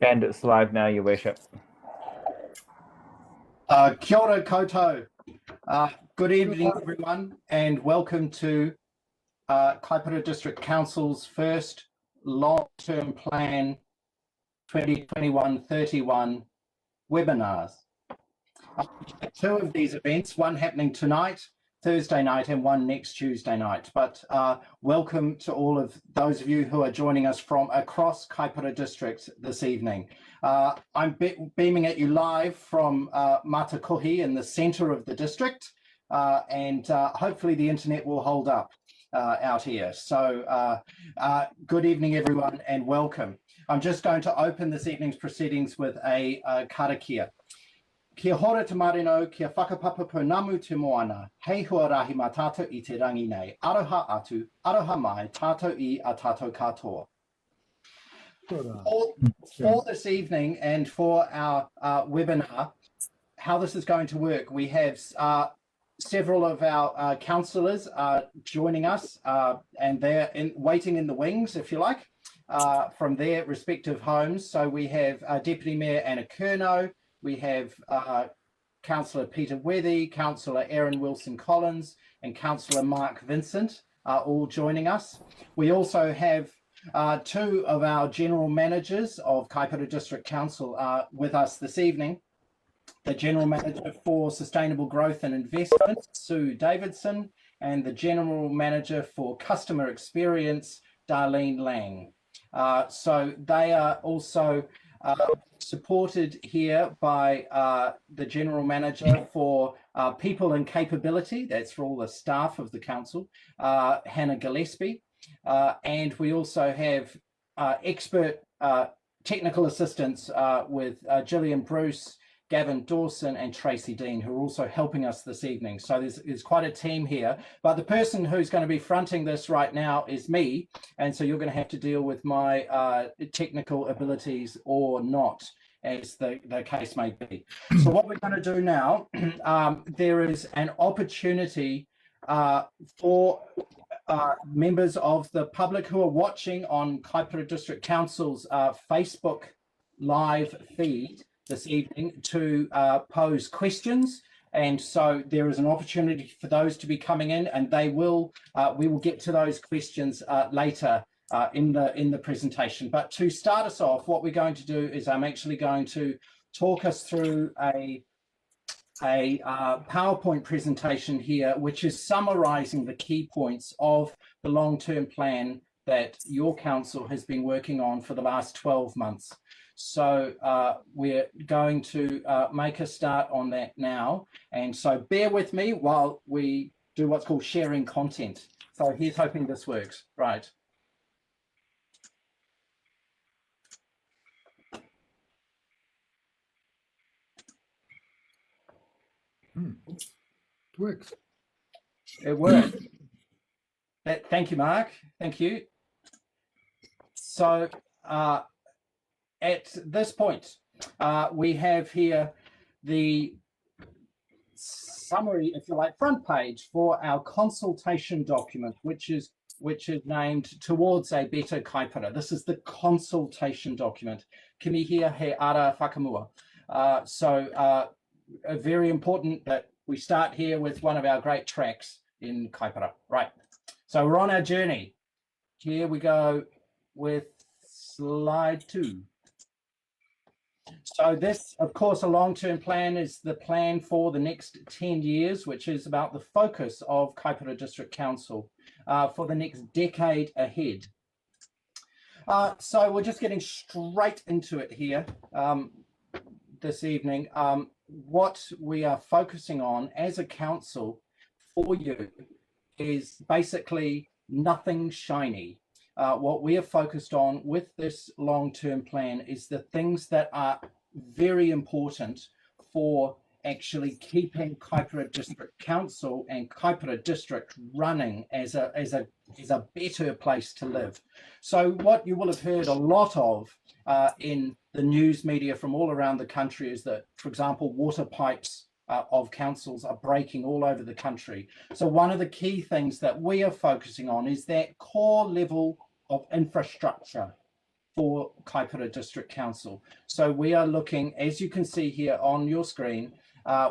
And it's live now, Your Worship. Kia ora koutou. Good evening, everyone, and welcome to Kaipara District Council's first long-term plan 2021-31 webinars. Two of these events, one happening tonight, Thursday night, and one next Tuesday night. But welcome to all of those of you who are joining us from across Kaipara District this evening. I'm beaming at you live from Matakohi in the centre of the district, and hopefully the internet will hold up out here. So good evening, everyone, and welcome. I'm just going to open this evening's proceedings with a karakia. Kia hora te marino, kia whakapapa pounamu te moana, hei huarahi mā tātou I te rangi nei, aroha atu, aroha mai, tātou I a tātou katoa. For this evening and for our webinar, how this is going to work, we have several of our councillors joining us, and they're waiting in the wings, if you like, from their respective homes. So we have Deputy Mayor Anna Curnow, we have Councillor Peter Wethy, Councillor Aaron Wilson-Collins, and Councillor Mark Vincent are all joining us. We also have two of our general managers of Kaipara District Council with us this evening. The General Manager for Sustainable Growth and Investment, Sue Davidson, and the General Manager for Customer Experience, Darlene Lang. So they are also supported here by the General Manager for People and Capability, that's for all the staff of the Council, Hannah Gillespie. And we also have expert technical assistants with Gillian Bruce, Gavin Dawson and Tracy Dean, who are also helping us this evening. So there's quite a team here, but the person who's going to be fronting this right now is me. And so you're going to have to deal with my technical abilities or not, as the case may be. So what we're going to do now, there is an opportunity for members of the public who are watching on Kaipara District Council's Facebook live feed this evening to pose questions, and so there is an opportunity for those to be coming in, and we will get to those questions later in the presentation. But to start us off, what we're going to do is I'm actually going to talk us through a PowerPoint presentation here, which is summarising the key points of the long-term plan that your council has been working on for the last 12 months. So we're going to make a start on that now. And so bear with me while we do what's called sharing content. So here's hoping this works. Right. It works. It works. Thank you, Mark. Thank you. So at this point, we have here the summary, if you like, front page for our consultation document, which is named Towards a Better Kaipara. This is the consultation document. Kimihi he ara whakamua. So very important that we start here with one of our great tracks in Kaipara. Right. So we're on our journey. Here we go with slide 2. So this, of course, a long-term plan is the plan for the next 10 years, which is about the focus of Kaipara District Council for the next decade ahead. So we're just getting straight into it here this evening. What we are focusing on as a council for you is basically nothing shiny. What we are focused on with this long-term plan is the things that are very important for actually keeping Kaipara District Council and Kaipara District running as a better place to live. So what you will have heard a lot of in the news media from all around the country is that, for example, water pipes of councils are breaking all over the country. So one of the key things that we are focusing on is that core level of infrastructure for Kaipara District Council. So we are looking, as you can see here on your screen,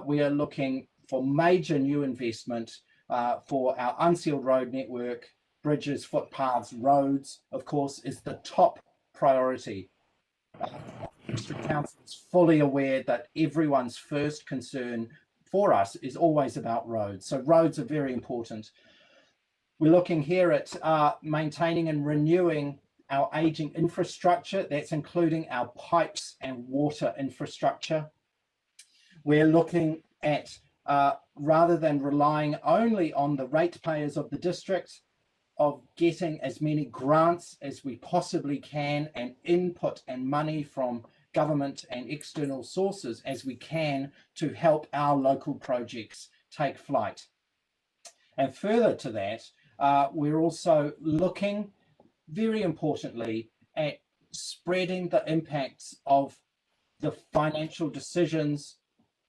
we are looking for major new investment for our unsealed road network, bridges, footpaths, roads, of course, is the top priority. District Council is fully aware that everyone's first concern for us is always about roads. So roads are very important. We're looking here at maintaining and renewing our aging infrastructure. That's including our pipes and water infrastructure. We're looking at, rather than relying only on the ratepayers of the district, of getting as many grants as we possibly can and input and money from government and external sources as we can to help our local projects take flight. And further to that, we're also looking very importantly at spreading the impacts of the financial decisions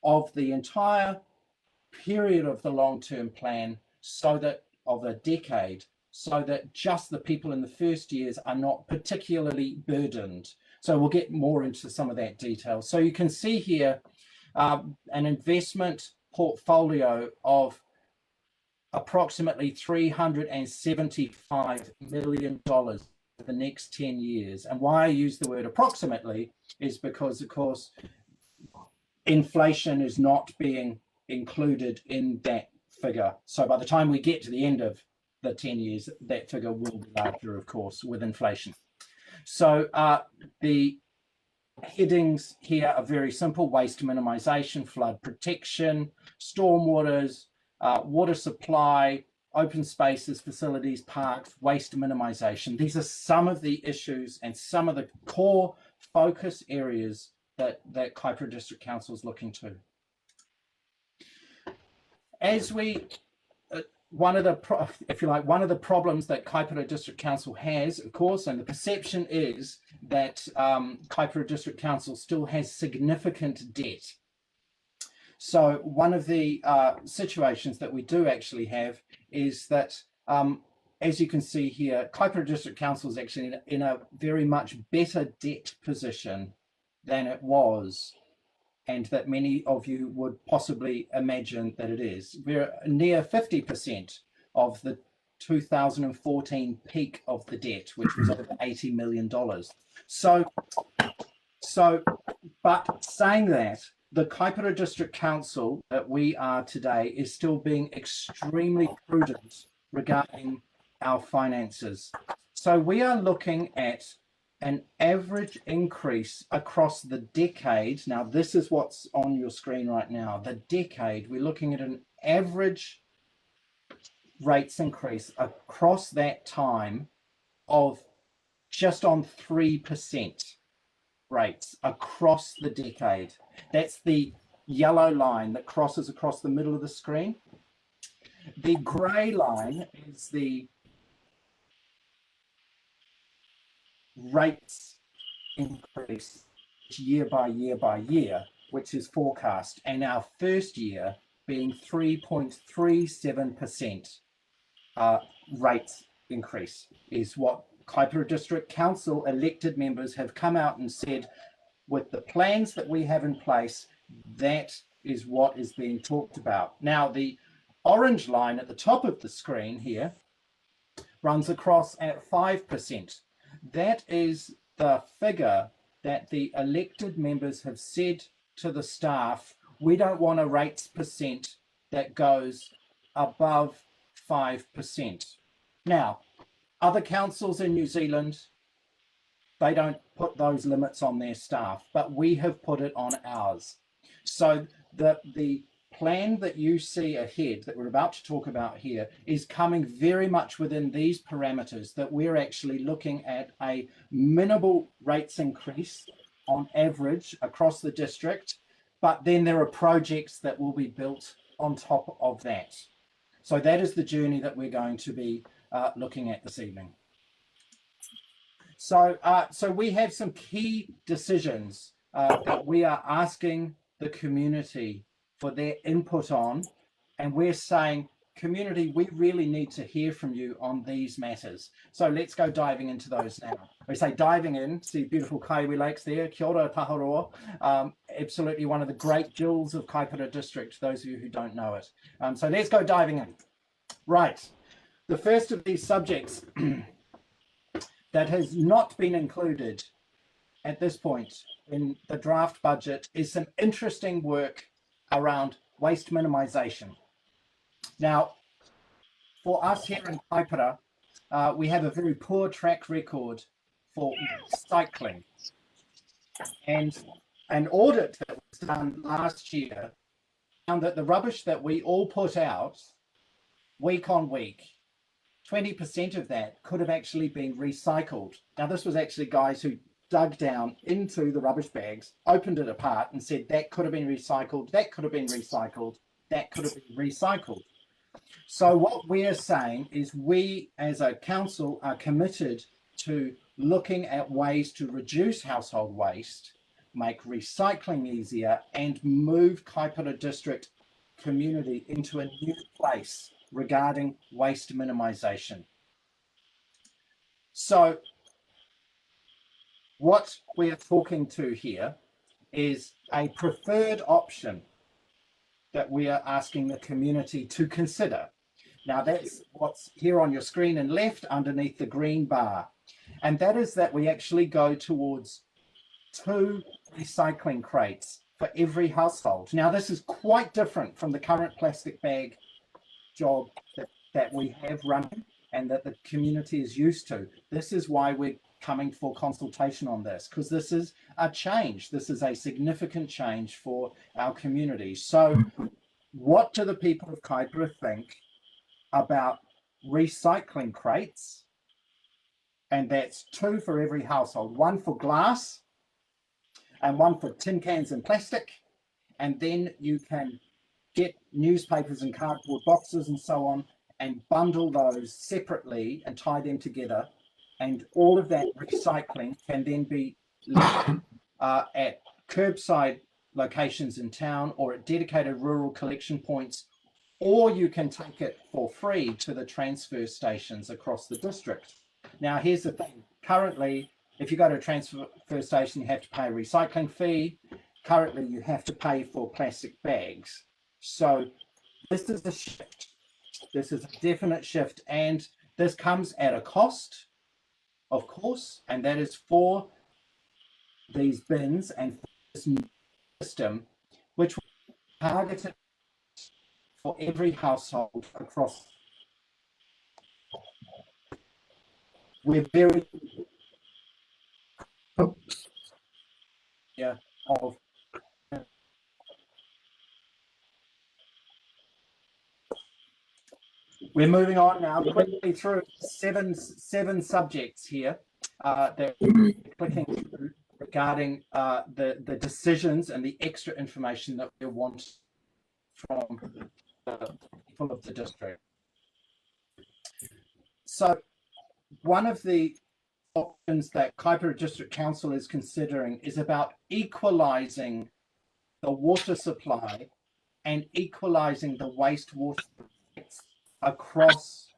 of the entire period of the long-term plan, so that of a decade, so that just the people in the first years are not particularly burdened. So we'll get more into some of that detail. So you can see here an investment portfolio of approximately $375 million for the next 10 years. And why I use the word approximately is because, of course, inflation is not being included in that figure. So by the time we get to the end of the 10 years, that figure will be larger, of course, with inflation. So the headings here are very simple: waste minimization, flood protection, stormwaters, water supply, open spaces, facilities, parks, waste minimization. These are some of the issues and some of the core focus areas that Kaipara District Council is looking to. As we, one of the problems that Kaipara District Council has, of course, and the perception is that Kaipara District Council still has significant debt. So one of the situations that we do actually have is that, as you can see here, Kaipara District Council is actually in a very much better debt position than it was, and that many of you would possibly imagine that it is. We're near 50% of the 2014 peak of the debt, which was over $80 million. But saying that, the Kaipara District Council that we are today is still being extremely prudent regarding our finances. So we are looking at an average increase across the decade. Now, this is what's on your screen right now. The decade, we're looking at an average rates increase across that time of just on 3% rates across the decade. That's the yellow line that crosses across the middle of the screen. The gray line is the rates increase year by year by year, which is forecast, and our first year being 3.37% rates increase is what Kaipara District Council elected members have come out and said, with the plans that we have in place, that is what is being talked about. Now, the orange line at the top of the screen here runs across at 5%. That is the figure that the elected members have said to the staff: we don't want a rates percent that goes above 5%. Now, other councils in New Zealand, they don't put those limits on their staff, but we have put it on ours. So the plan that you see ahead that we're about to talk about here is coming very much within these parameters, that we're actually looking at a minimal rates increase on average across the district, but then there are projects that will be built on top of that. So that is the journey that we're going to be looking at this evening. So we have some key decisions that we are asking the community for their input on, and we're saying, community, we really need to hear from you on these matters. So let's go diving into those now. We say diving in, see beautiful Kaiwi Lakes there, Kia ora Taharoa, absolutely one of the great jewels of Kaipara District, those of you who don't know it. So let's go diving in. Right, the first of these subjects that has not been included at this point in the draft budget is some interesting work around waste minimisation. Now, for us here in Kaipara, we have a very poor track record for recycling. And an audit that was done last year found that the rubbish that we all put out week on week, 20% of that could have actually been recycled. Now, this was actually guys who dug down into the rubbish bags, opened it apart and said that could have been recycled, that could have been recycled, that could have been recycled. So what we're saying is we as a council are committed to looking at ways to reduce household waste, make recycling easier, and move Kaipara District community into a new place regarding waste minimisation. So what we're talking to here is a preferred option that we are asking the community to consider. Now that's what's here on your screen and left underneath the green bar. And that is that we actually go towards 2 recycling crates for every household. Now this is quite different from the current plastic bag job that we have running and that the community is used to. This is why we're coming for consultation on this, because this is a change. This is a significant change for our community. So what do the people of Kaipara think about recycling crates? And that's 2 for every household, 1 for glass and 1 for tin cans and plastic. And then you can get newspapers and cardboard boxes and so on and bundle those separately and tie them together. And all of that recycling can then be at curbside locations in town or at dedicated rural collection points, or you can take it for free to the transfer stations across the district. Now, here's the thing. Currently, if you go to a transfer station, you have to pay a recycling fee. Currently, you have to pay for plastic bags. So this is a shift. This is a definite shift, and this comes at a cost, of course, and that is for these bins and for this new system, which will be targeted for every household across. We're very of we're moving on now quickly through seven subjects here that we're clicking through regarding the decisions and the extra information that we want from the people of the district. So one of the options that Kaipara District Council is considering is about equalising the water supply and equalising the wastewater rates across.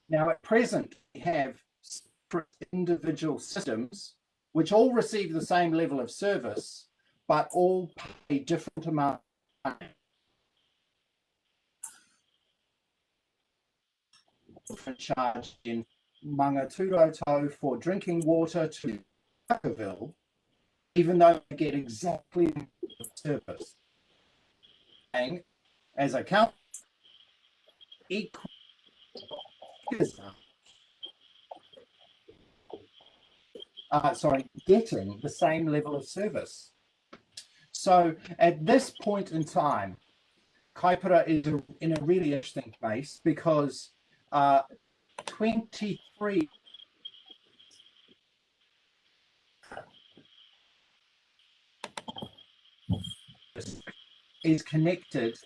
Now at present we have separate individual systems which all receive the same level of service but all pay different amounts of money. Different charge in Mangaturoto for drinking water to Tuckerville, even though they get exactly the service. And as a council, getting the same level of service. So at this point in time, Kaipara is in a really interesting place because 23 is connected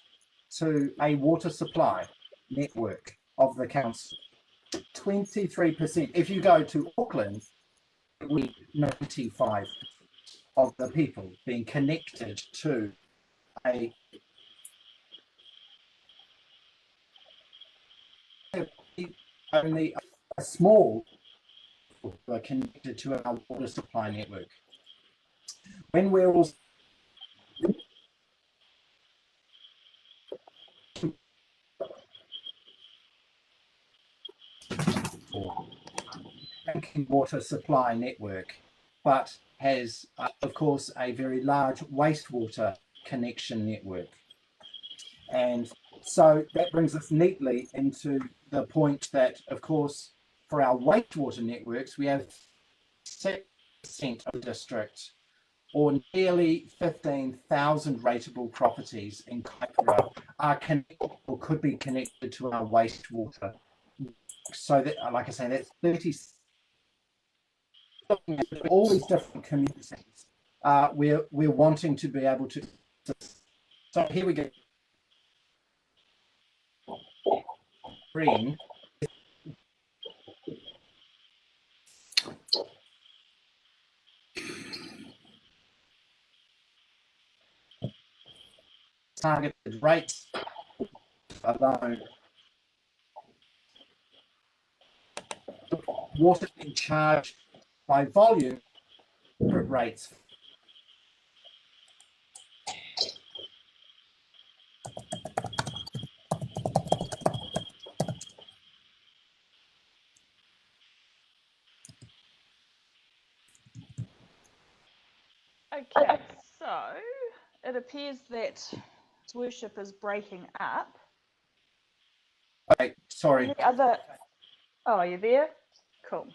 to a water supply network of the council. 23%. If you go to Auckland, we 95% of the people being connected to only a small connected to our water supply network. When we're also water supply network, but has, of course, a very large wastewater connection network. And so that brings us neatly into the point that, of course, for our wastewater networks, we have 6% of the district, or nearly 15,000 rateable properties in Kaipara are connected or could be connected to our wastewater. So that, like I say, that's 30. All these different communities, we're wanting to be able to. So here we go. Green. Targeted rates alone. Water being charged by volume rates. Okay, so it appears that worship is breaking up. Okay, sorry. Any other? Oh, are you there? Cool.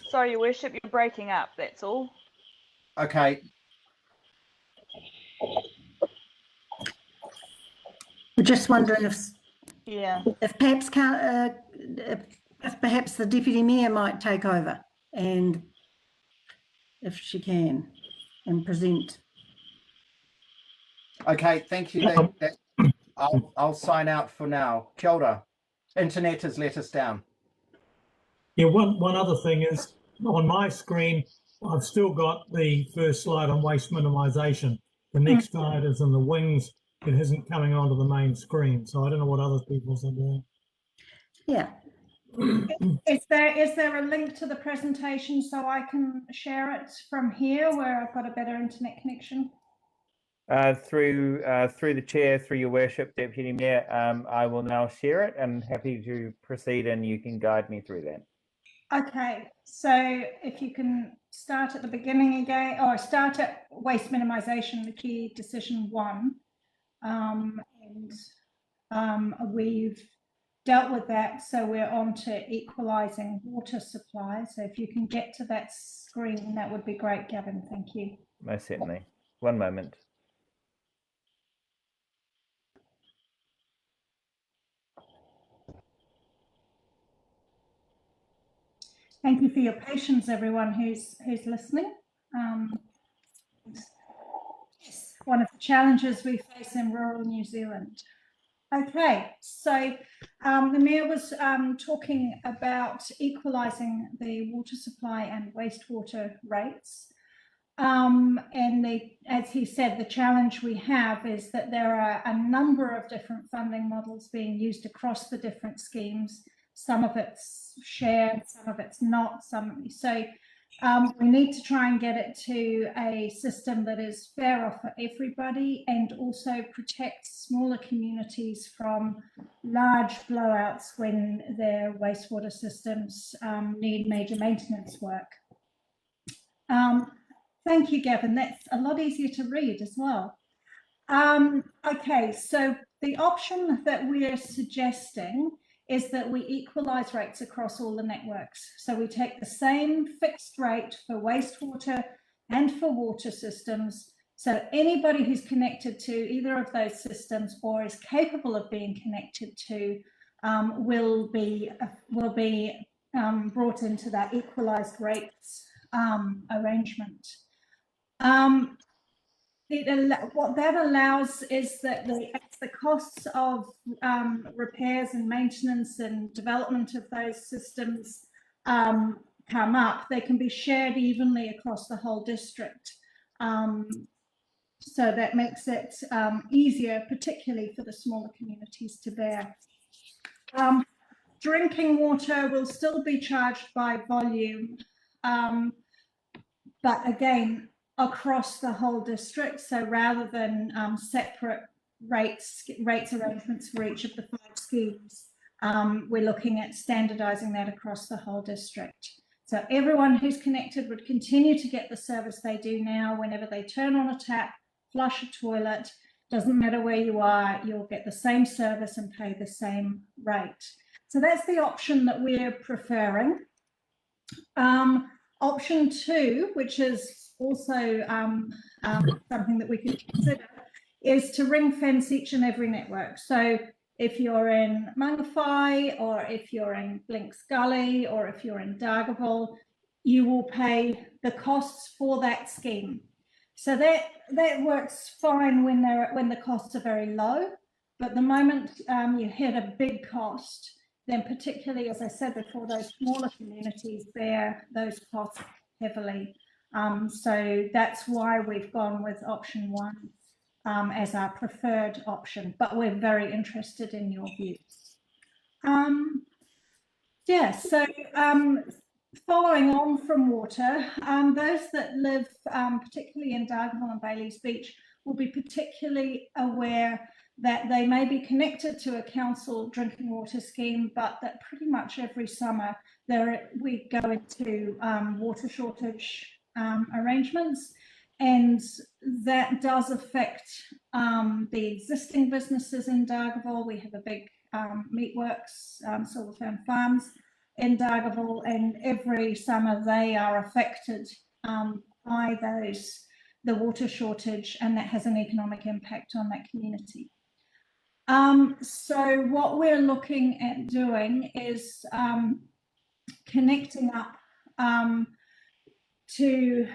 Sorry, your worship, you're breaking up. That's all. Okay. We're just wondering Yeah. if perhaps the deputy mayor might take over, and if she can, and present. Okay, thank you. I'll sign out for now. Kia ora. Internet has let us down. Yeah, one other thing is, on my screen, I've still got the first slide on waste minimisation. The next slide is in the wings. It isn't coming onto the main screen, so I don't know what other people's are doing. Yeah. Is there a link to the presentation so I can share it from here where I've got a better internet connection? Through the chair, through your worship, Deputy Mayor, I will now share it and happy to proceed, and you can guide me through that. Okay, so if you can start at the beginning again, or start at waste minimisation, the key decision 1. We've dealt with that, so we're on to equalising water supply. So if you can get to that screen, that would be great, Gavin. Thank you. Most certainly. One moment. Thank you for your patience, everyone who's listening. Yes, one of the challenges we face in rural New Zealand. Okay, so the Mayor was talking about equalising the water supply and wastewater rates. As he said, the challenge we have is that there are a number of different funding models being used across the different schemes. Some of it's shared, some of it's not. We need to try and get it to a system that is fairer for everybody and also protects smaller communities from large blowouts when their wastewater systems need major maintenance work. Thank you, Gavin. That's a lot easier to read as well. Okay, so the option that we're suggesting is that we equalise rates across all the networks. So we take the same fixed rate for wastewater and for water systems. So anybody who's connected to either of those systems or is capable of being connected to will be brought into that equalised rates arrangement. What that allows is that as the costs of repairs and maintenance and development of those systems come up, they can be shared evenly across the whole district. So that makes it easier, particularly for the smaller communities to bear. Drinking water will still be charged by volume, but again, across the whole district. So rather than separate rates arrangements for each of the 5 schemes, we're looking at standardizing that across the whole district. So everyone who's connected would continue to get the service they do now. Whenever they turn on a tap, flush a toilet, doesn't matter where you are, you'll get the same service and pay the same rate. So that's the option that we're preferring. Option 2, which is also something that we could consider, is to ring fence each and every network. So if you're in Mangawhai, or if you're in Blinks Gully, or if you're in Dartable, you will pay the costs for that scheme. So that works fine when the costs are very low, but the moment you hit a big cost, then particularly, as I said before, those smaller communities bear those costs heavily. So that's why we've gone with option 1 as our preferred option, but we're very interested in your views. Yeah, so following on from water, those that live particularly in Dartable and Bailey's Beach will be particularly aware that they may be connected to a council drinking water scheme, but that pretty much every summer we go into water shortage arrangements, and that does affect the existing businesses in Dartable. We have a big meatworks, Silverfern Farms in Dartable, and every summer they are affected by the water shortage, and that has an economic impact on that community. So what we're looking at doing is connecting up to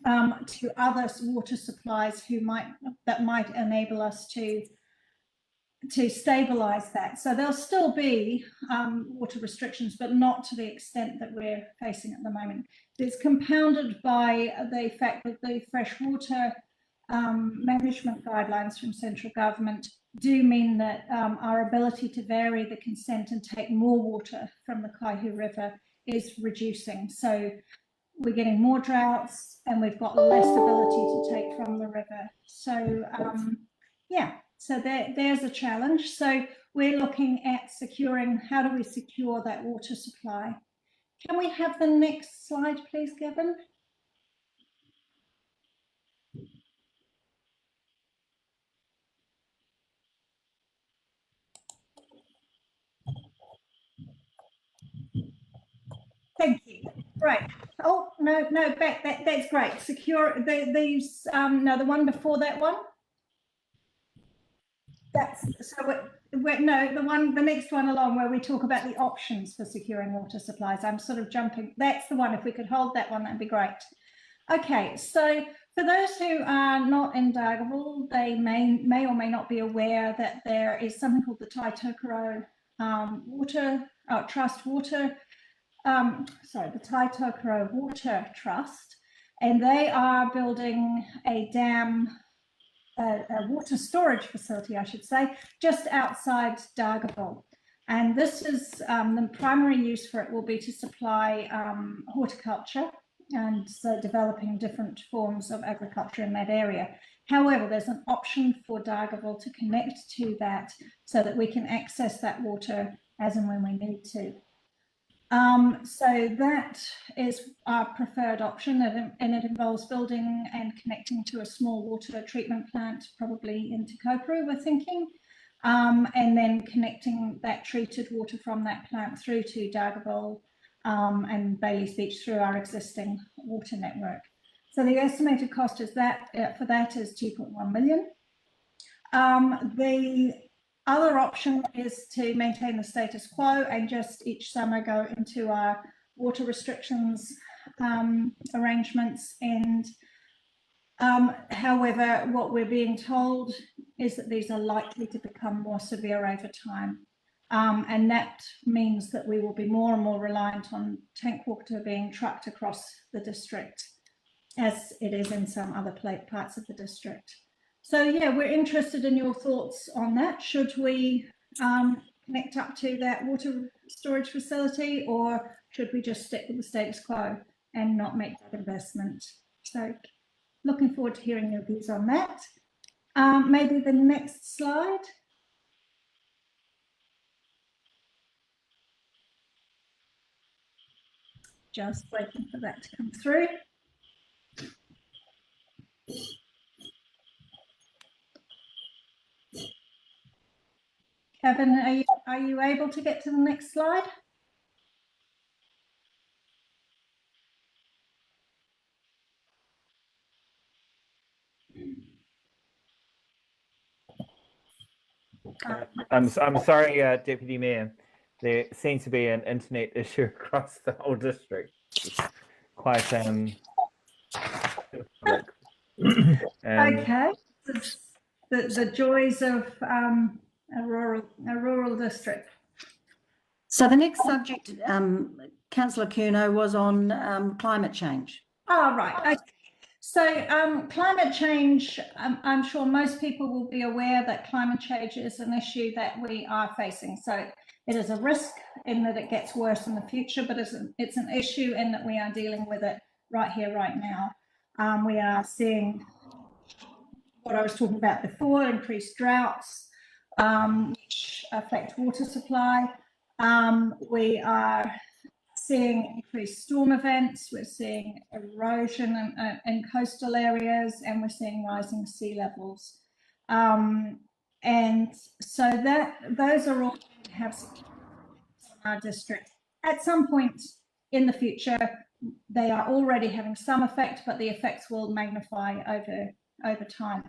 other water supplies that might enable us to stabilize that. So there'll still be water restrictions, but not to the extent that we're facing at the moment. It's compounded by the fact that the freshwater management guidelines from central government do mean that our ability to vary the consent and take more water from the Kaihu River is reducing. So we're getting more droughts and we've got less ability to take from the river. So yeah, so there's a challenge. So we're looking at securing, how do we secure that water supply? Can we have the next slide, please, Gavin? Thank you. Right. Oh, no, that's great. Secure these, no, the one before that one. That's so the next one along where we talk about the options for securing water supplies. I'm sort of jumping. That's the one. If we could hold that one, that'd be great. Okay, so for those who are not in Dartable, they may or may not be aware that there is something called the Tai the Tai Tokoro Water Trust, and they are building a dam, a water storage facility, I should say, just outside Dartable. And this is the primary use for it will be to supply horticulture, and so developing different forms of agriculture in that area. However, there's an option for Dartable to connect to that so that we can access that water as and when we need to. So that is our preferred option, and it involves building and connecting to a small water treatment plant, probably in Te Kaupuru, we're thinking, and then connecting that treated water from that plant through to Dartable and Bailey's Beach through our existing water network. So the estimated cost is for that is 2.1 million. The other option is to maintain the status quo and just each summer go into our water restrictions arrangements. And however, what we're being told is that these are likely to become more severe over time. And that means that we will be more and more reliant on tank water being trucked across the district. as it is in some other parts of the district. So yeah, we're interested in your thoughts on that. Should we connect up to that water storage facility, or should we just stick with the status quo and not make that investment? So looking forward to hearing your views on that. Maybe the next slide. Just waiting for that to come through. Kevin, are you able to get to the next slide? I'm sorry, Deputy Mayor. There seems to be an internet issue across the whole district. It's quite Okay, the joys of a rural district. So the next subject, Councillor Curnow, was on climate change. Oh, right. Okay. So climate change, I'm sure most people will be aware that climate change is an issue that we are facing. So it is a risk in that it gets worse in the future, but it's an issue in that we are dealing with it right here, right now. We are seeing what I was talking about before, increased droughts, which affect water supply. We are seeing increased storm events, we're seeing erosion in coastal areas, and we're seeing rising sea levels. And so those are all going to have some impact on our district. At some point in the future, they are already having some effect, but the effects will magnify over time.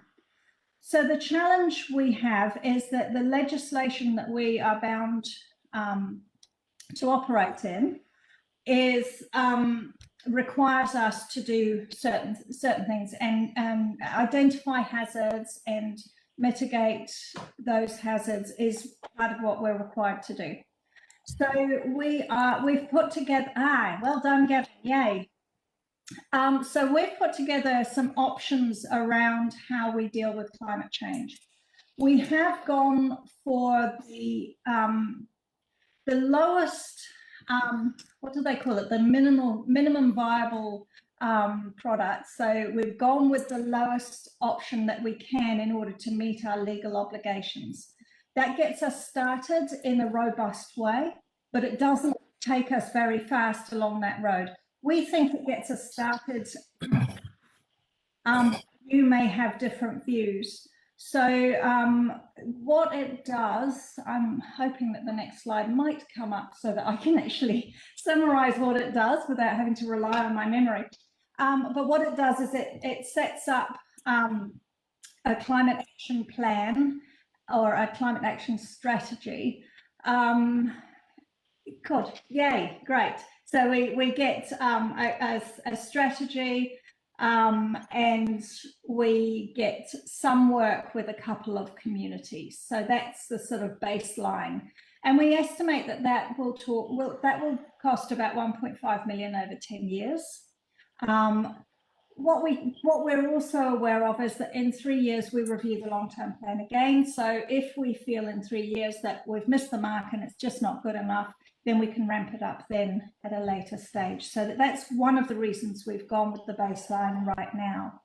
So the challenge we have is that the legislation that we are bound to operate in requires us to do certain things and identify hazards and mitigate those hazards is part of what we're required to do. So we've put together, well done, Gavin, yay. So we've put together some options around how we deal with climate change. We have gone for the lowest, what do they call it? The minimum viable product. So we've gone with the lowest option that we can in order to meet our legal obligations. That gets us started in a robust way, but it doesn't take us very fast along that road. We think it gets us started. You may have different views. So what it does, I'm hoping that the next slide might come up so that I can actually summarize what it does without having to rely on my memory. But what it does is it sets up a climate action plan or a climate action strategy. God, yay, great. So we get a strategy, and we get some work with a couple of communities. So that's the sort of baseline. And we estimate that will cost about 1.5 million over 10 years. What we're also aware of is that in 3 years we review the long-term plan again. So if we feel in 3 years that we've missed the mark and it's just not good enough, then we can ramp it up then at a later stage. So that's one of the reasons we've gone with the baseline right now,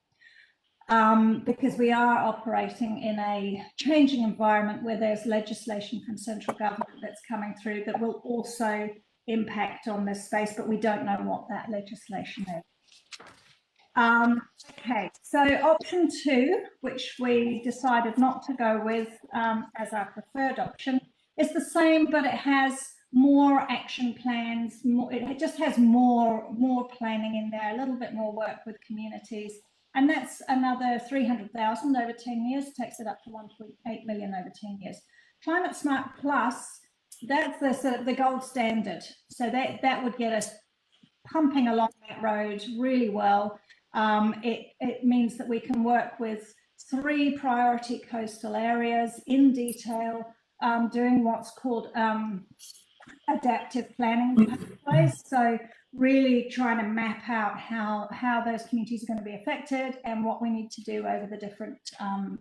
because we are operating in a changing environment where there's legislation from central government that's coming through that will also impact on this space, but we don't know what that legislation is. Okay, so option 2, which we decided not to go with as our preferred option, is the same, but it has more action plans. It just has more planning in there, a little bit more work with communities, and that's another 300,000 over 10 years, takes it up to 1.8 million over 10 years. Climate Smart Plus, that's the sort of the gold standard. So that would get us pumping along that road really well. It means that we can work with 3 priority coastal areas in detail, doing what's called adaptive planning pathways. So really trying to map out how those communities are going to be affected and what we need to do over the different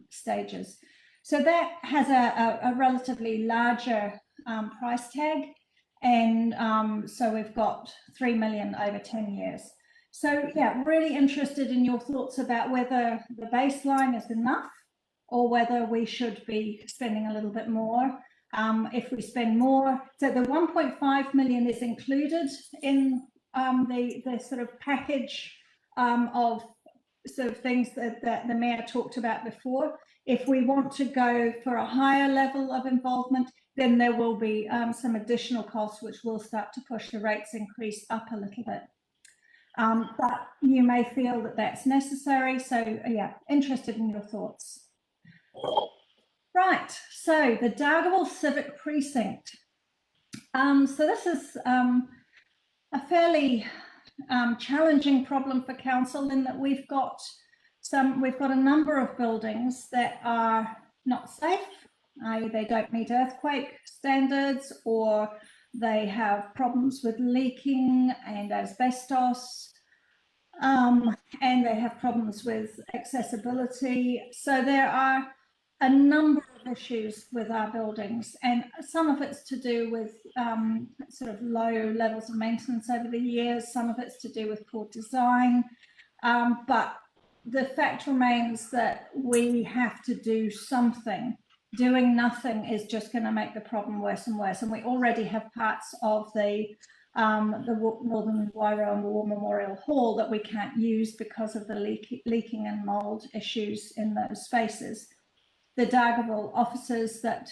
stages. So that has a relatively larger price tag, and so we've got 3 million over 10 years. So yeah, really interested in your thoughts about whether the baseline is enough or whether we should be spending a little bit more. If we spend more, so the 1.5 million is included in the sort of package of sort of things that the Mayor talked about before. If we want to go for a higher level of involvement, then there will be some additional costs which will start to push the rates increase up a little bit. But you may feel that that's necessary. So yeah, interested in your thoughts. Right, so the Dartable Civic Precinct. So this is a fairly challenging problem for council in that we've got a number of buildings that are not safe. They don't meet earthquake standards, or they have problems with leaking and asbestos, and they have problems with accessibility. So there are a number of issues with our buildings, and some of it's to do with sort of low levels of maintenance over the years. Some of it's to do with poor design, but the fact remains that we have to do something. Doing nothing is just going to make the problem worse and worse, and we already have parts of the Northern Wairoa and the War Memorial Hall that we can't use because of the leaking and mould issues in those spaces. The Dartable offices that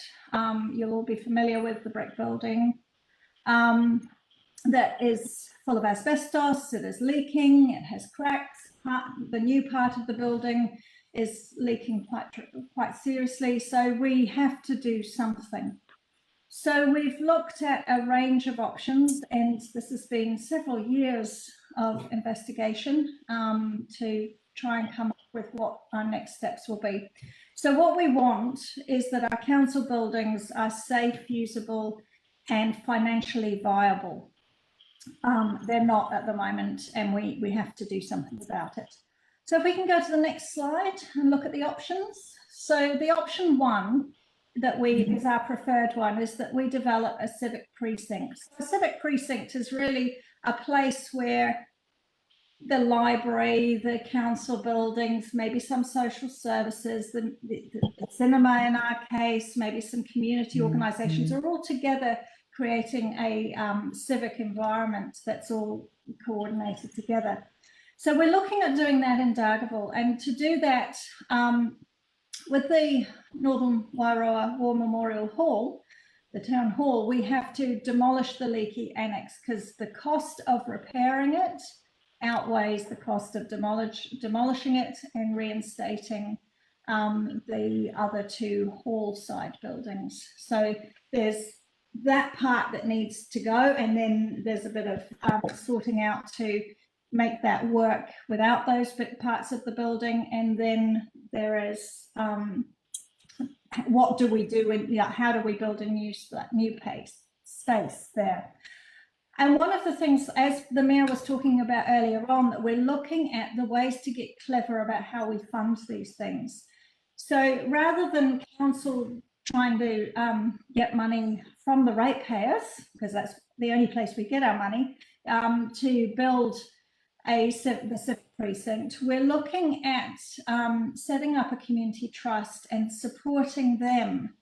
you'll all be familiar with, the brick building, that is full of asbestos, it is leaking, it has cracks. The new part of the building is leaking quite seriously, so we have to do something. So we've looked at a range of options, and this has been several years of investigation to try and come up with what our next steps will be. So what we want is that our council buildings are safe, usable, and financially viable. They're not at the moment, and we have to do something about it. So if we can go to the next slide and look at the options. So the option one that is our preferred one is that we develop a civic precinct. So a civic precinct is really a place where the library, the council buildings, maybe some social services, the cinema in our case, maybe some community organisations are all together creating a civic environment that's all coordinated together. So we're looking at doing that in Dartable, and to do that with the Northern Wairoa War Memorial Hall, the town hall, we have to demolish the leaky annex because the cost of repairing it outweighs the cost of demolishing it and reinstating the other two hall side buildings. So there's that part that needs to go, and then there's a bit of sorting out to make that work without those parts of the building. And then there is what do we do, and how do we build a new space there? And one of the things, as the Mayor was talking about earlier on, that we're looking at the ways to get clever about how we fund these things. So rather than council trying to get money from the ratepayers, because that's the only place we get our money, to build the civic precinct, we're looking at setting up a community trust and supporting them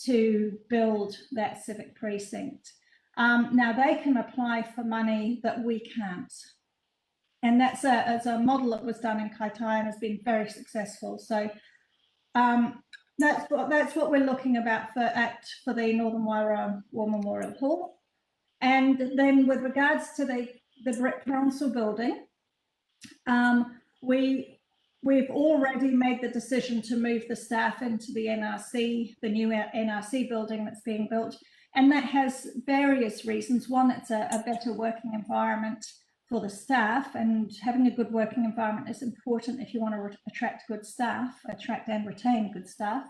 to build that civic precinct. Now they can apply for money that we can't, and that's a model that was done in Kaipara and has been very successful. So that's what we're looking about for the Northern Wairoa War Memorial Hall. And then with regards to the brick council building, we've already made the decision to move the staff into the NRC, the new NRC building that's being built. And that has various reasons. One, it's a better working environment for the staff, and having a good working environment is important if you want to attract good staff, attract and retain good staff.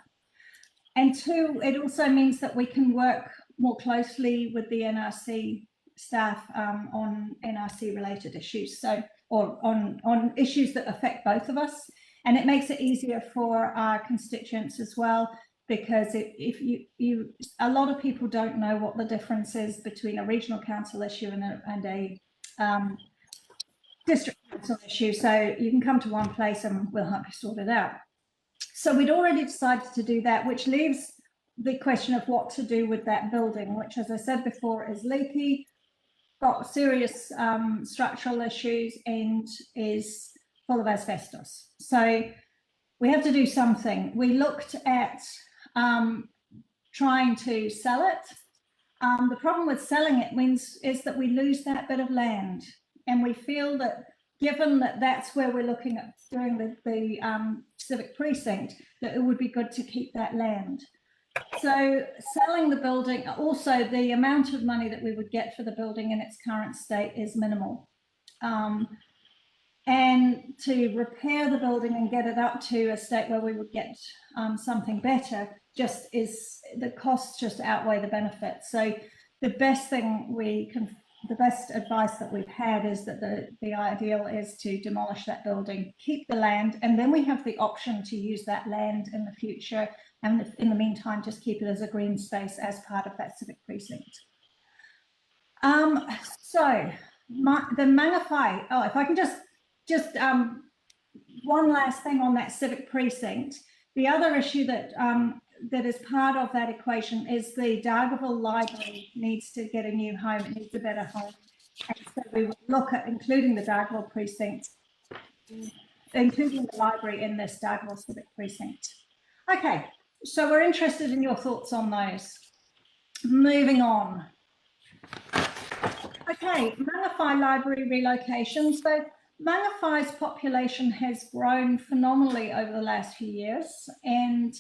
And two, it also means that we can work more closely with the NRC staff on NRC related issues, so or on issues that affect both of us, and it makes it easier for our constituents as well, because if you a lot of people don't know what the difference is between a regional council issue and a district council issue. So you can come to one place and we'll help you sort it out. So we'd already decided to do that, which leaves the question of what to do with that building, which, as I said before, is leaky, got serious structural issues, and is full of asbestos. So we have to do something. We looked at trying to sell it. The problem with selling it is that we lose that bit of land, and we feel that given that that's where we're looking at doing the civic precinct, that it would be good to keep that land. So selling the building, also the amount of money that we would get for the building in its current state is minimal. And to repair the building and get it up to a state where we would get something better, just is the costs just outweigh the benefits. So the best thing the best advice that we've had is that the ideal is to demolish that building, keep the land, and then we have the option to use that land in the future. And in the meantime, just keep it as a green space as part of that civic precinct. So the Mangawhai, if I can just one last thing on that civic precinct. The other issue that that is part of that equation is the Dartable library needs to get a new home. It needs a better home. And so we would look at including the Dartable precinct, including the library in this Dartable civic precinct. Okay, so we're interested in your thoughts on those. Moving on. Okay, Mangawhai library relocation. So Mangawhai's population has grown phenomenally over the last few years, and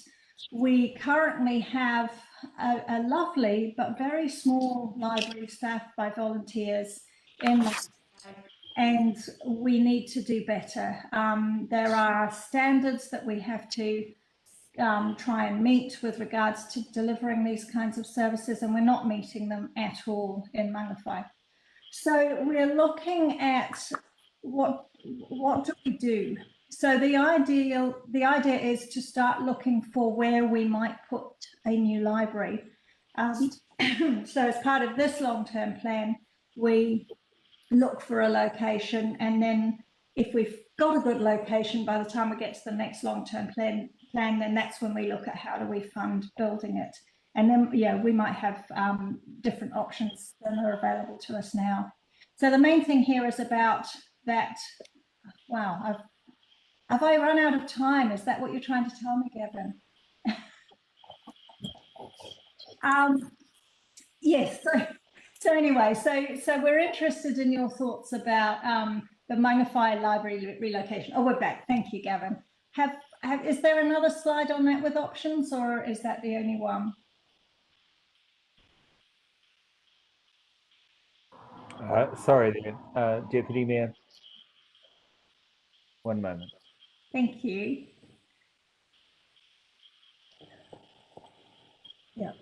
we currently have a lovely but very small library staffed by volunteers in Mangawhai, and we need to do better. There are standards that we have to try and meet with regards to delivering these kinds of services, and we're not meeting them at all in Mangawhai. So we're looking at what do we do? So the idea is to start looking for where we might put a new library. So as part of this long-term plan, we look for a location, and then if we've got a good location, by the time we get to the next long-term plan, then that's when we look at how do we fund building it. And then, yeah, we might have different options than are available to us now. So the main thing here is about that. Wow, have I run out of time? Is that what you're trying to tell me, Gavin? Yes. So anyway, so we're interested in your thoughts about the Mangawhai library relocation. Oh, we're back. Thank you, Gavin. Is there another slide on that with options, or is that the only one? Sorry, Deputy Mayor. One moment. Thank you. Yep.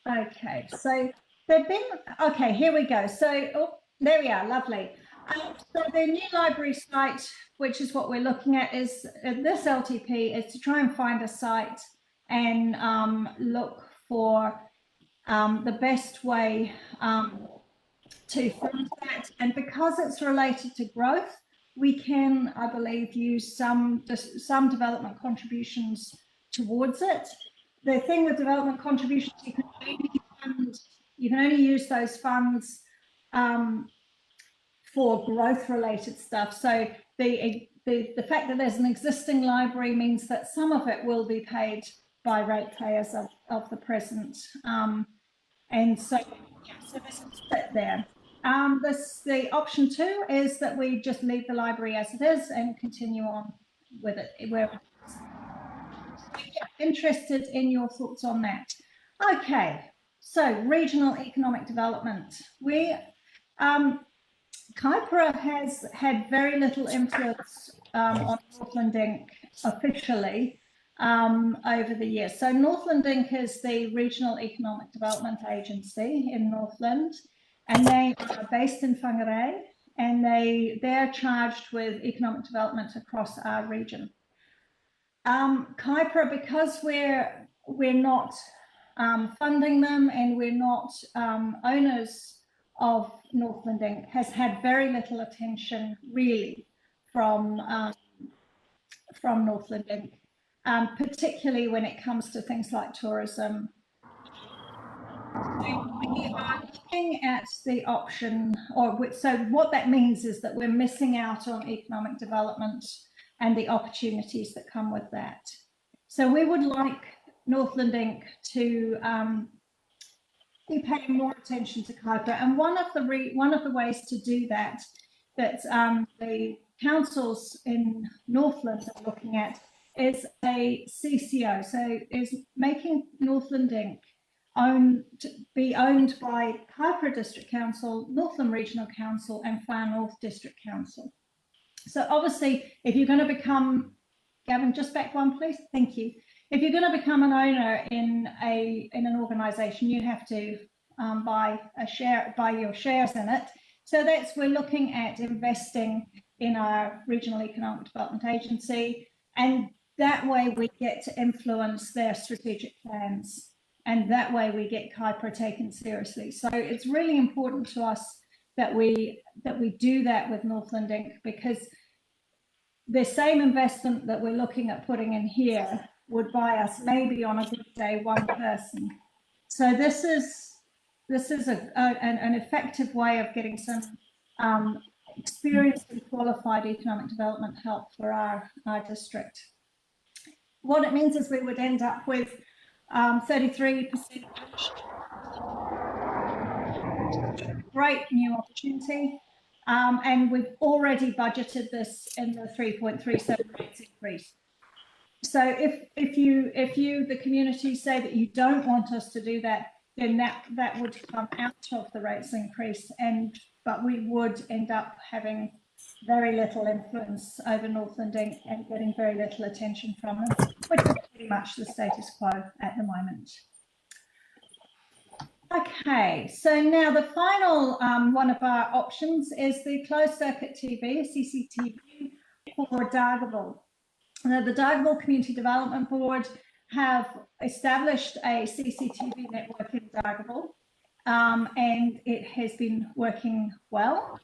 Okay, so there've been, okay, here we go. So, oh, there we are, lovely. So the new library site, which is what we're looking at, is this LTP is to try and find a site and look for the best way to fund that. And because it's related to growth, we can, I believe, use some development contributions towards it. The thing with development contributions, you can only use those funds for growth related stuff. So the fact that there's an existing library means that some of it will be paid by ratepayers of the present. And so, yeah, so there's a split there. The option 2 is that we just leave the library as it is and continue on with it. We're interested in your thoughts on that. Okay, so regional economic development. Kaipara has had very little influence on Northland Inc. officially. over the years. So Northland Inc. is the regional economic development agency in Northland, and they are based in Whangarei, and they're charged with economic development across our region. Kaipara, because we're not funding them and we're not owners of Northland Inc., has had very little attention really from Northland Inc., particularly when it comes to things like tourism. We are looking at the option, so what that means is that we're missing out on economic development and the opportunities that come with that. So we would like Northland Inc. to be paying more attention to Kaipara, and one of the ways to do that the councils in Northland are looking at is a CCO. So is making Northland Inc. be owned by Kaipara District Council, Northland Regional Council, and Far North District Council. So obviously, if you're going to become, Gavin, just back one, please. Thank you. If you're going to become an owner in an organisation, you have to buy your shares in it. So we're looking at investing in our regional economic development agency, and that way we get to influence their strategic plans, and that way we get Kaipara taken seriously. So it's really important to us that we do that with Northland Inc., because the same investment that we're looking at putting in here would buy us maybe on a good day one person. So this is an effective way of getting some experienced and qualified economic development help for our district. What it means is we would end up with 33%. Great new opportunity, and we've already budgeted this in the 3.37 rates increase. So if you the community say that you don't want us to do that, then that would come out of the rates increase, but we would end up having very little influence over Northland Inc. and getting very little attention from them, which is pretty much the status quo at the moment. Okay, so now the final one of our options is the closed circuit TV, CCTV, for Dartable. Now, the Dartable Community Development Board have established a CCTV network in Dartable, and it has been working well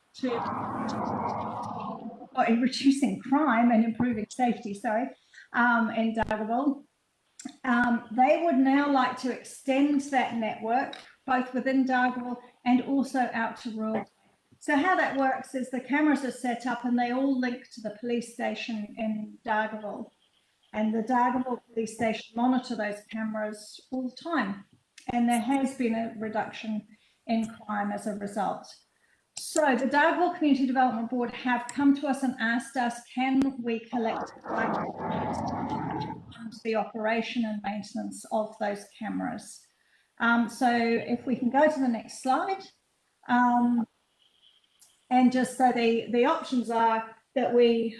in reducing crime and improving safety, in Dartable. They would now like to extend that network both within Dartable and also out to rural. So how that works is the cameras are set up and they all link to the police station in Dartable, and the Dartable police station monitor those cameras all the time, and there has been a reduction in crime as a result. So the Dartable Community Development Board have come to us and asked us, can we collect the operation and maintenance of those cameras? So if we can go to the next slide, and just so the options are that we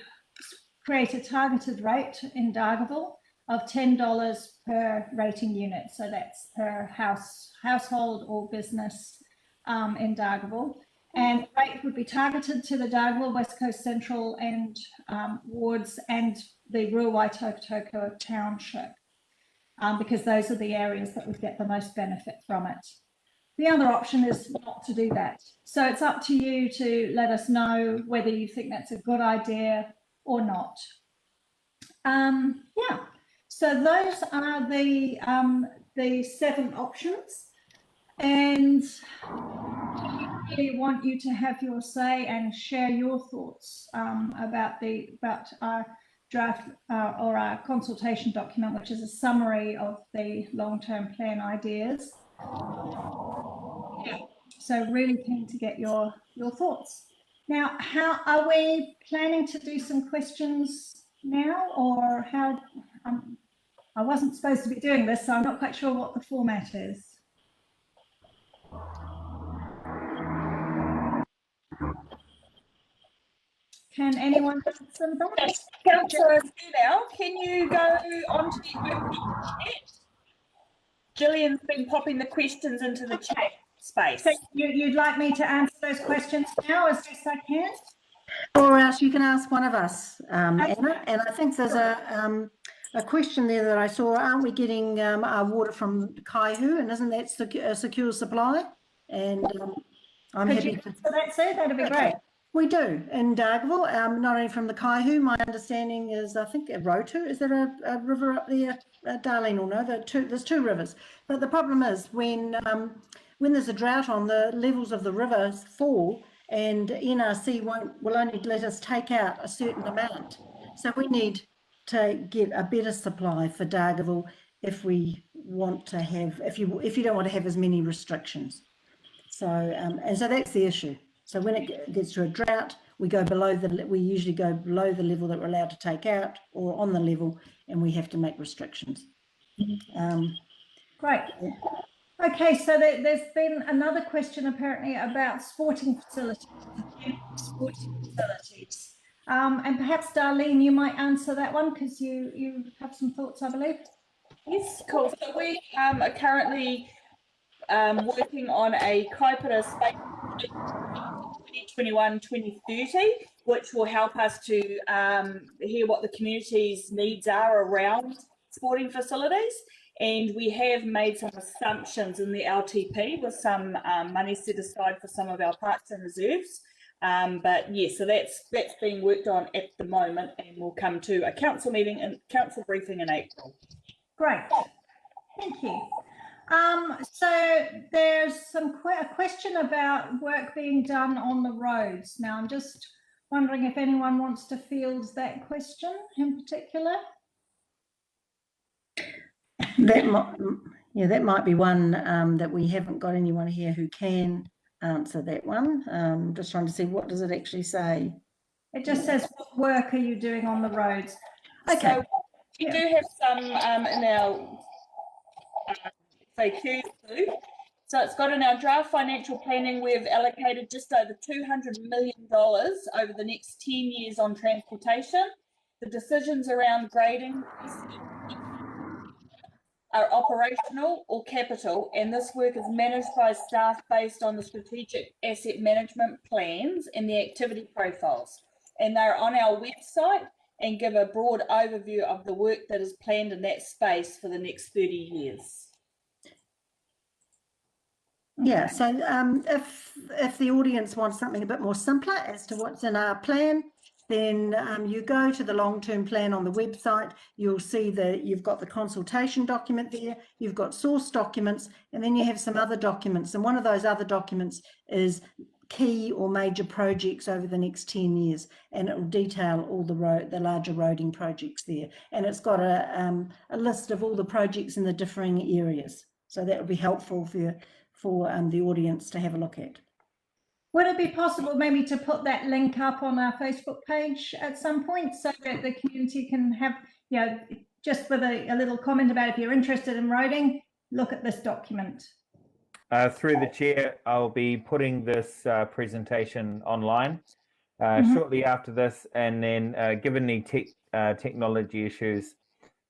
create a targeted rate in Dartable of $10 per rating unit. So that's per household or business in Dartable. And the rate would be targeted to the Dartable, West Coast Central and wards and the rural Waitokotoko Township, because those are the areas that would get the most benefit from it. The other option is not to do that. So it's up to you to let us know whether you think that's a good idea or not. Yeah, so those are the 7 options, and I really want you to have your say and share your thoughts about our draft or our consultation document, which is a summary of the long-term plan ideas. Yeah. So really keen to get your thoughts. Now, how are we planning to do some questions now, or how? I wasn't supposed to be doing this, so I'm not quite sure what the format is. Can anyone answer that? Councillor now, can you go onto the open chat? Gillian's been popping the questions into the chat space. So you'd like me to answer those questions now as best I can? Or else you can ask one of us, Anna. And I think there's a question there that I saw. Aren't we getting our water from Kaihu? And isn't that a secure supply? And I'm Could happy you to. answer that, Sue? That'd be great. We do in Dartable, not only from the Kaihu. My understanding is, I think, Rotu. Is there a river up there? Darlene will know. There's two rivers. But the problem is when there's a drought on, the levels of the rivers fall, and NRC will only let us take out a certain amount. So we need to get a better supply for Dartable if we want to have, if you don't want to have as many restrictions. So and so that's the issue. So when it gets to a drought, we usually go below the level that we're allowed to take out, or on the level, and we have to make restrictions. Great. Okay, so there's been another question apparently about sporting facilities. And perhaps Darlene, you might answer that one because you have some thoughts, I believe. Yes, cool. So we are currently working on a Kaipara space 2021-2030, which will help us to hear what the community's needs are around sporting facilities. And we have made some assumptions in the LTP with some money set aside for some of our parks and reserves. But yes, so that's being worked on at the moment, and we'll come to a council meeting and council briefing in April. Great, thank you. So there's a question about work being done on the roads. Now I'm just wondering if anyone wants to field that question in particular. That might be one that we haven't got anyone here who can answer that one. Just trying to see, what does it actually say? It just says, what work are you doing on the roads? Okay. So we do have some in our FAQs too. So it's got in our draft financial planning, we've allocated just over $200 million over the next 10 years on transportation. The decisions around grading are operational or capital, and this work is managed by staff based on the strategic asset management plans and the activity profiles. And they're on our website and give a broad overview of the work that is planned in that space for the next 30 years. Yeah, so if the audience wants something a bit more simpler as to what's in our plan, then you go to the long-term plan on the website. You'll see that you've got the consultation document there, you've got source documents, and then you have some other documents. And one of those other documents is key or major projects over the next 10 years. And it will detail all the larger roading projects there. And it's got a list of all the projects in the differing areas. So that would be helpful for the audience to have a look at. Would it be possible maybe to put that link up on our Facebook page at some point so that the community can have, just with a little comment about, if you're interested in roading, look at this document? Through the chair, I'll be putting this presentation online shortly after this, and then given the technology issues,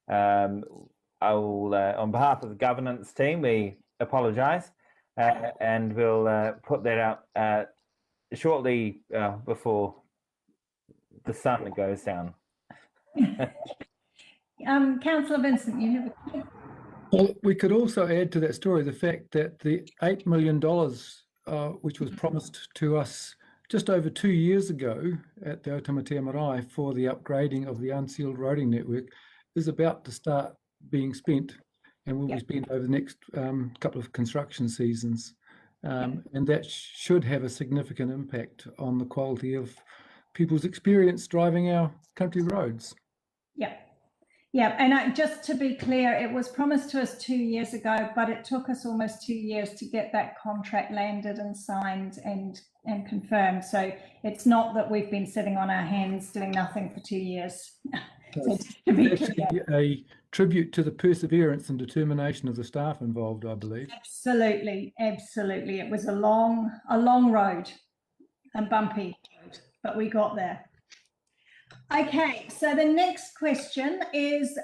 I will, on behalf of the governance team, we apologise. And we'll put that out shortly before the sun goes down. Councillor Vincent, you have a question? Well, we could also add to that story the fact that the $8 million, which was promised to us just over 2 years ago at the Otamatea Marae for the upgrading of the unsealed roading network, is about to start being spent, and will be spent over the next couple of construction seasons. And that should have a significant impact on the quality of people's experience driving our country roads. Yeah, and just to be clear, it was promised to us 2 years ago, but it took us almost 2 years to get that contract landed and signed and confirmed. So it's not that we've been sitting on our hands doing nothing for 2 years. So to be clear. A tribute to the perseverance and determination of the staff involved, I believe. Absolutely, absolutely. It was a long road and bumpy road, but we got there. Okay, so the next question is,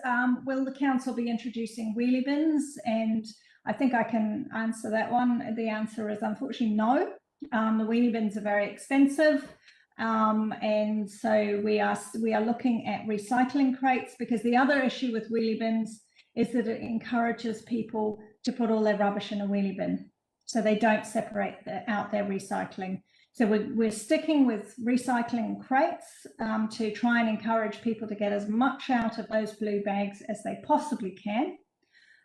will the council be introducing wheelie bins? And I think I can answer that one. The answer is unfortunately no. The wheelie bins are very expensive. And so we are looking at recycling crates, because the other issue with wheelie bins is that it encourages people to put all their rubbish in a wheelie bin, so they don't separate out their recycling. So we're sticking with recycling crates to try and encourage people to get as much out of those blue bags as they possibly can.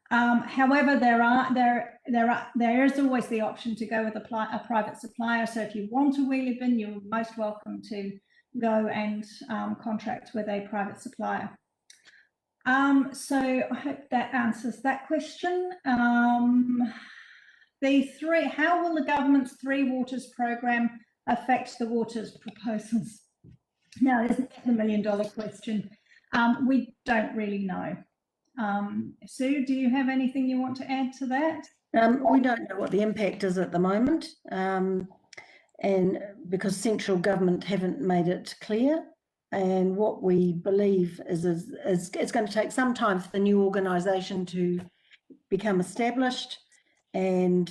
However, there is always the option to go with a private supplier. So if you want a wheelie bin, you're most welcome to go and contract with a private supplier. So I hope that answers that question. How will the government's Three Waters program affect the waters proposals? Now, isn't that the $1 million question? We don't really know. Sue, do you have anything you want to add to that? We don't know what the impact is at the moment, and because central government haven't made it clear. And what we believe is it's going to take some time for the new organisation to become established. And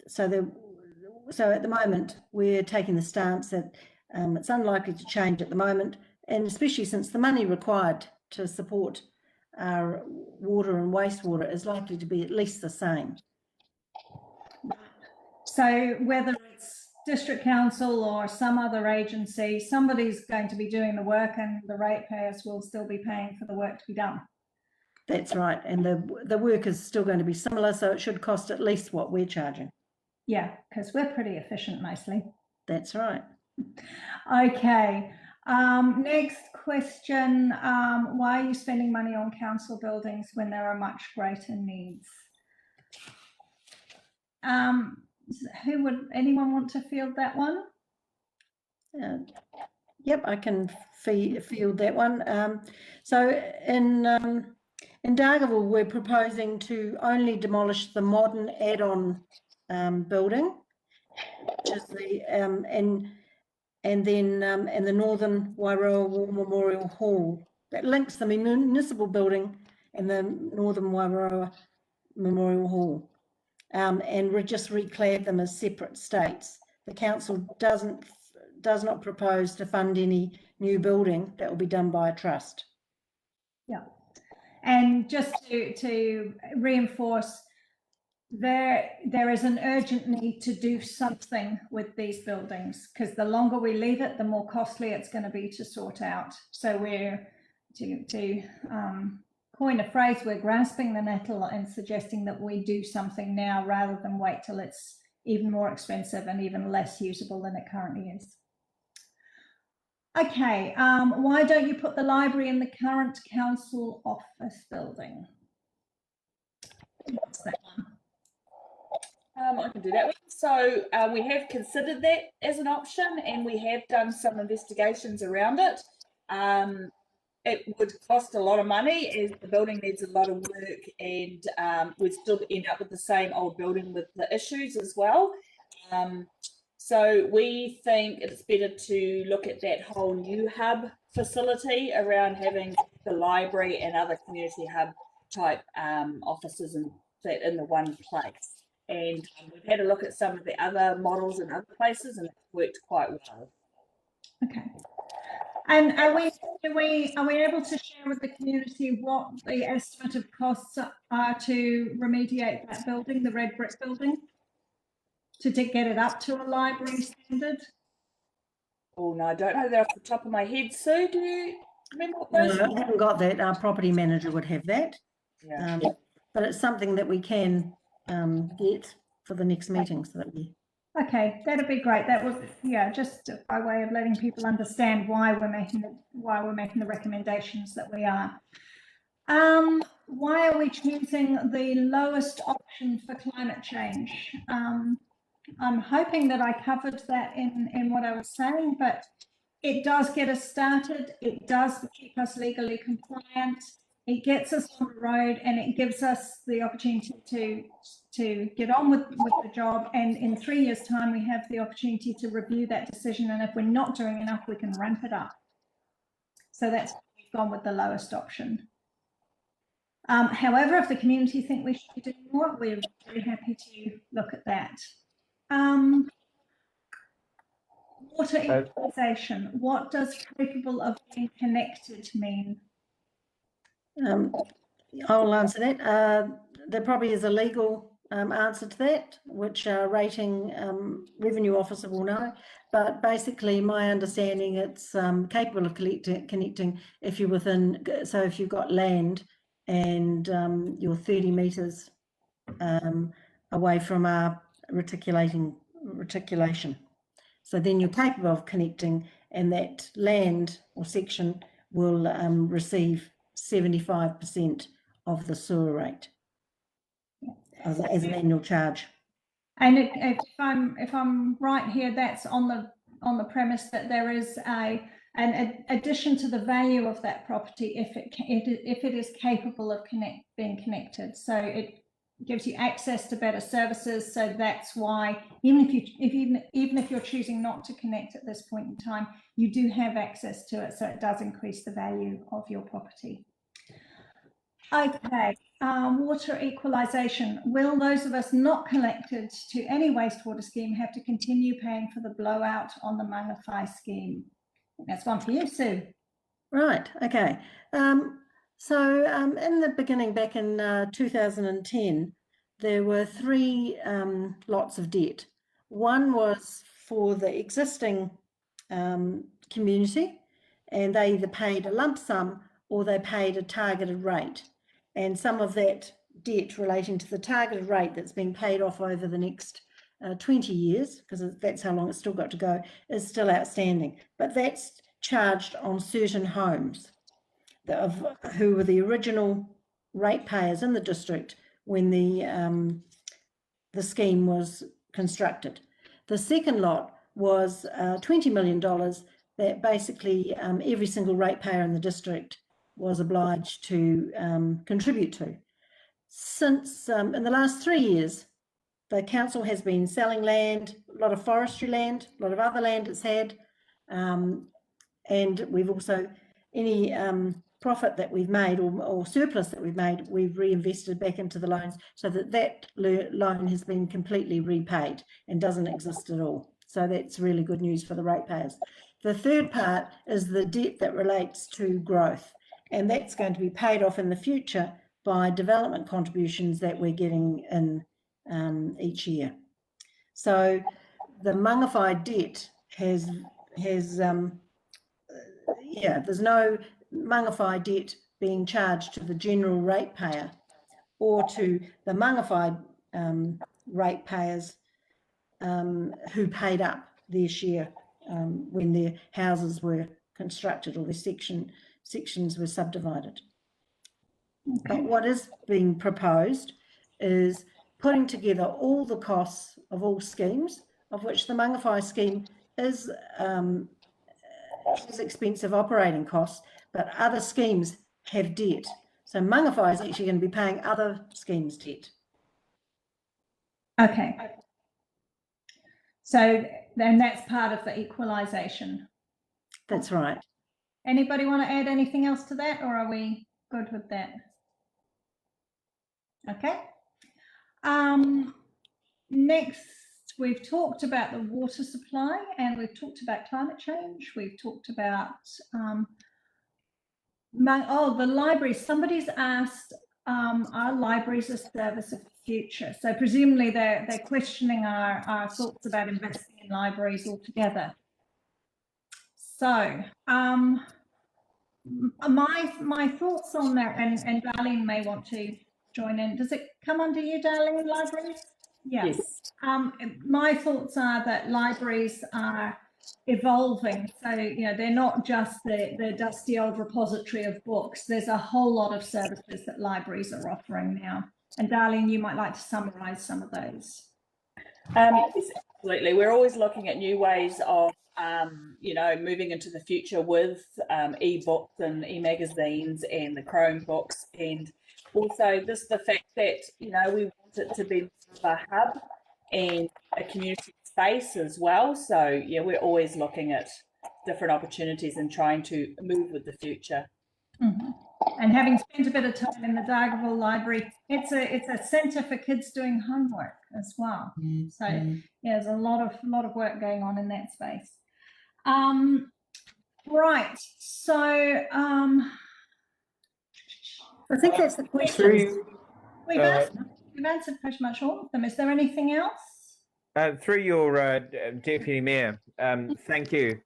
so at the moment, we're taking the stance that it's unlikely to change at the moment, and especially since the money required to support our water and wastewater is likely to be at least the same. So whether it's district council or some other agency, somebody's going to be doing the work, and the ratepayers will still be paying for the work to be done. That's right, and the work is still going to be similar, so it should cost at least what we're charging. Yeah, because we're pretty efficient mostly. That's right. Okay, next question. Why are you spending money on council buildings when there are much greater needs? Anyone want to field that one? Yep, I can field that one. So in Dartable, we're proposing to only demolish the modern add-on building, which is the and the Northern Wairoa War Memorial Hall that links the municipal building and the Northern Wairoa Memorial Hall, and we just reclare them as separate states. The council does not propose to fund any new building. That will be done by a trust. Yeah, and just to reinforce, there is an urgent need to do something with these buildings, because the longer we leave it, the more costly it's going to be to sort out. So we're to coin a phrase, we're grasping the nettle and suggesting that we do something now rather than wait till it's even more expensive and even less usable than it currently is. Okay, why don't you put the library in the current council office building? What's that one? I can do that one. So we have considered that as an option, and we have done some investigations around it. It would cost a lot of money, as the building needs a lot of work, and we'd still end up with the same old building with the issues as well. So we think it's better to look at that whole new hub facility around having the library and other community hub type offices and that in the one place. And we've had a look at some of the other models in other places, and it's worked quite well. Okay. And are we able to share with the community what the estimate of costs are to remediate that building, the red brick building, to get it up to a library standard? Oh no, I don't know that off the top of my head. Sue, do you remember what those? No, I haven't got that. Our property manager would have that. Yeah. But it's something that we can get for the next meeting, so that we. Okay, that'd be great. That was, yeah, just by way of letting people understand why we're making the recommendations that we are. Why are we choosing the lowest option for climate change? I'm hoping that I covered that in what I was saying, but it does get us started. It does keep us legally compliant. It gets us on the road, and it gives us the opportunity to get on with the job. And in 3 years' time, we have the opportunity to review that decision. And if we're not doing enough, we can ramp it up. So that's we've gone with the lowest option. However, if the community think we should be doing more, we're very happy to look at that. Water equalisation. What does capable of being connected mean? I'll answer that. There probably is a legal answer to that, which our rating revenue officer will know. But basically, my understanding, it's capable of connecting if you're within. So if you've got land and you're 30 metres away from our reticulation. So then you're capable of connecting, and that land or section will receive 75% of the sewer rate as an annual charge. And if I'm right here, that's on the premise that there is an addition to the value of that property if it is capable of being connected. So it gives you access to better services. So that's why even if you're choosing not to connect at this point in time, you do have access to it. So it does increase the value of your property. Okay, water equalisation. Will those of us not connected to any wastewater scheme have to continue paying for the blowout on the Mangawhai scheme? That's one for you, Sue. Right, okay. So in the beginning, back in 2010, there were 3 lots of debt. One was for the existing community, and they either paid a lump sum or they paid a targeted rate. And some of that debt relating to the targeted rate that's being paid off over the next 20 years, because that's how long it's still got to go, is still outstanding. But that's charged on certain homes who were the original ratepayers in the district when the scheme was constructed. The second lot was $20 million that basically every single ratepayer in the district was obliged to contribute to. Since in the last 3 years, the council has been selling land, a lot of forestry land, a lot of other land it's had, and we've also, any profit that we've made or surplus that we've made, we've reinvested back into the loans so that loan has been completely repaid and doesn't exist at all. So that's really good news for the ratepayers. The third part is the debt that relates to growth, and that's going to be paid off in the future by development contributions that we're getting in each year. So the Mangawhai debt there's no Mangawhai debt being charged to the general ratepayer or to the Mangawhai ratepayers who paid up their share when their houses were constructed or their sections were subdivided. But what is being proposed is putting together all the costs of all schemes, of which the Mangawhai scheme is expensive operating costs, but other schemes have debt. So Mangawhai is actually going to be paying other schemes' debt. Okay. So then that's part of the equalisation. That's right. Anybody want to add anything else to that, or are we good with that? Okay. Next, we've talked about the water supply and we've talked about climate change. We've talked about the libraries. Somebody's asked, are libraries a service of the future? So presumably they're questioning our thoughts about investing in libraries altogether. So my thoughts on that, and Darlene may want to join in. Does it come under you, Darlene, libraries? Yes. My thoughts are that libraries are evolving. So, they're not just the dusty old repository of books. There's a whole lot of services that libraries are offering now. And Darlene, you might like to summarise some of those. Yes, absolutely. We're always looking at new ways of moving into the future with e-books and e-magazines and the Chromebooks, and also the fact that we want it to be a hub and a community space as well. So yeah, we're always looking at different opportunities and trying to move with the future. Mhm. And having spent a bit of time in the Dartable Library, it's a centre for kids doing homework as well. So yeah, there's a lot of work going on in that space. Right. So I think that's the question. we've answered pretty much all of them. Is there anything else? Through your Deputy Mayor, thank you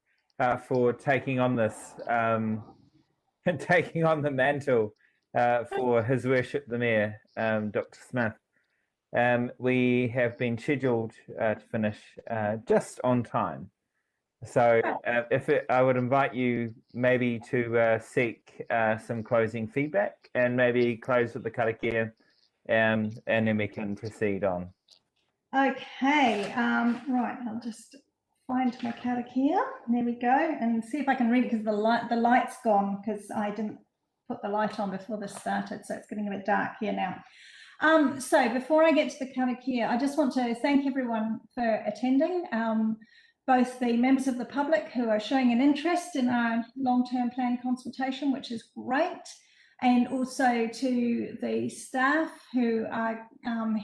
for taking on this, taking on the mantle for His Worship the Mayor, Dr. Smith. We have been scheduled to finish just on time. So I would invite you maybe to seek some closing feedback and maybe close with the karakia, and then we can proceed on. Okay, right, I'll just find my karakia. There we go, and see if I can read it because the light's gone because I didn't put the light on before this started, so it's getting a bit dark here now. So before I get to the karakia, I just want to thank everyone for attending, both the members of the public who are showing an interest in our long-term plan consultation, which is great, and also to the staff who are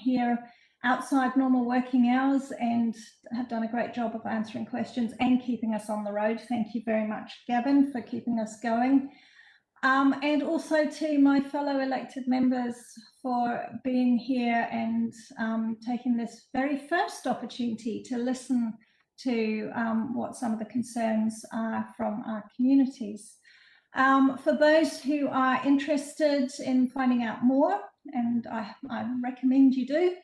here outside normal working hours and have done a great job of answering questions and keeping us on the road. Thank you very much, Gavin, for keeping us going. And also to my fellow elected members for being here and taking this very first opportunity to listen to what some of the concerns are from our communities. For those who are interested in finding out more, and I recommend you do,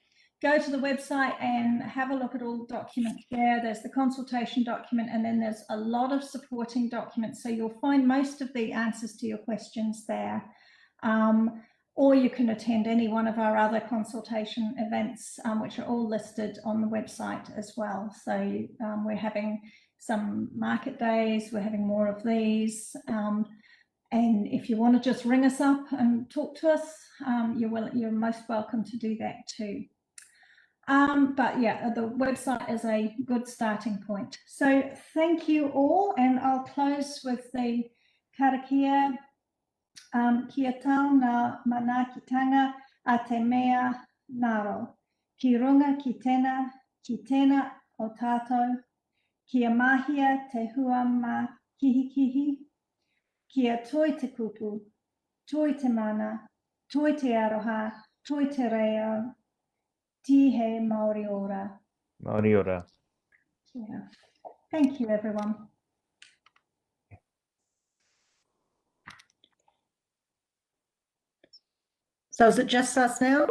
go to the website and have a look at all the documents there. There's the consultation document, and then there's a lot of supporting documents. So you'll find most of the answers to your questions there. Or you can attend any one of our other consultation events, which are all listed on the website as well. So we're having some market days, we're having more of these. And if you want to just ring us up and talk to us, you're most welcome to do that too. But yeah, the website is a good starting point. So thank you all, and I'll close with the karakia. Kia tau ngā manaakitanga a te mea ngaro. Ki runga ki tēnā o tātou. Kia mahia te hua mā kihikihi. Kia toi te kupu, toi te mana, toi te aroha, toi te reo. Tihe Māori ora. Māori ora. Yeah. Thank you, everyone. So is it just us now?